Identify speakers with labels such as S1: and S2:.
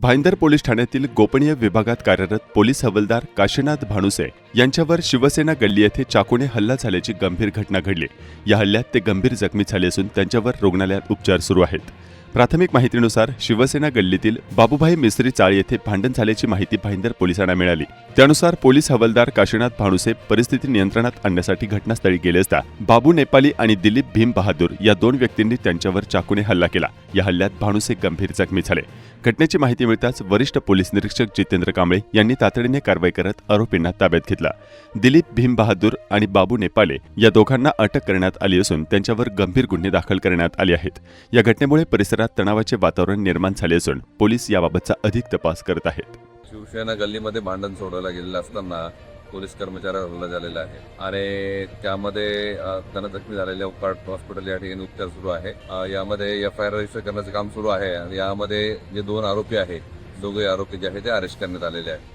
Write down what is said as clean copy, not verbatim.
S1: Bhayandar police ठाण्यातील गोपनीय विभागात कार्यरत पोलीस हवालदार काशीनाथ भानुसे यांच्यावर शिवसेना गल्ली येथे चाकूने हल्ला झाल्याची गंभीर घटना घडली। या हल्ल्यात ते गंभीर जखमी झाले असून त्यांच्यावर रुग्णालयात उपचार सुरू आहेत। प्राथमिक माहितीनुसार शिवसेना गल्लीतील बाबूभाई मिस्त्री चाळ येथे भांडण झाल्याची माहिती भाईंदर पोलिसांना मिळाली। त्यानुसार पोलीस हवालदार काशीनाथ भानुसे परिस्थिती नियंत्रणात आणण्यासाठी घटनास्थळी गेले असता बाबू नेपाली आणि दिलीप भीम बहादूर या दोन व्यक्तींनी त्यांच्यावर चाकूने हल्ला केला। या हल्ल्यात भानुसे गंभीर जखमी झाले। घटनेची माहिती मिळताच वरिष्ठ पोलीस निरीक्षक जितेंद्र कांबळे यांनी तातडीने कारवाई करत आरोपींना ताब्यात घेतला। दिलीप भीम बहादूर आणि बाबू नेपाले या दोघांना अटक करण्यात आली असून त्यांच्यावर गंभीर गुन्हे दाखल करण्यात आले आहेत। या घटनेमुळे परिसरात तणावाचे वातावरण निर्माण झाले असून पोलीस याबाबतचा अधिक तपास करत आहेत।
S2: शिवसेना गल्लीमध्ये भांडण सोडवला गेलेलं असताना पोलीस कर्मचाऱ्यावर हल्ला झालेला आहे आणि त्यामध्ये त्यांना जखमी झालेल्या उकाट हॉस्पिटल या ठिकाणी उपचार सुरू आहे। यामध्ये FIR रजिस्टर करण्याचं काम सुरू आहे आणि यामध्ये जे दोन आरोपी आहेत, दोघे आरोपी जे आहेत ते अरेस्ट करण्यात आलेले आहेत।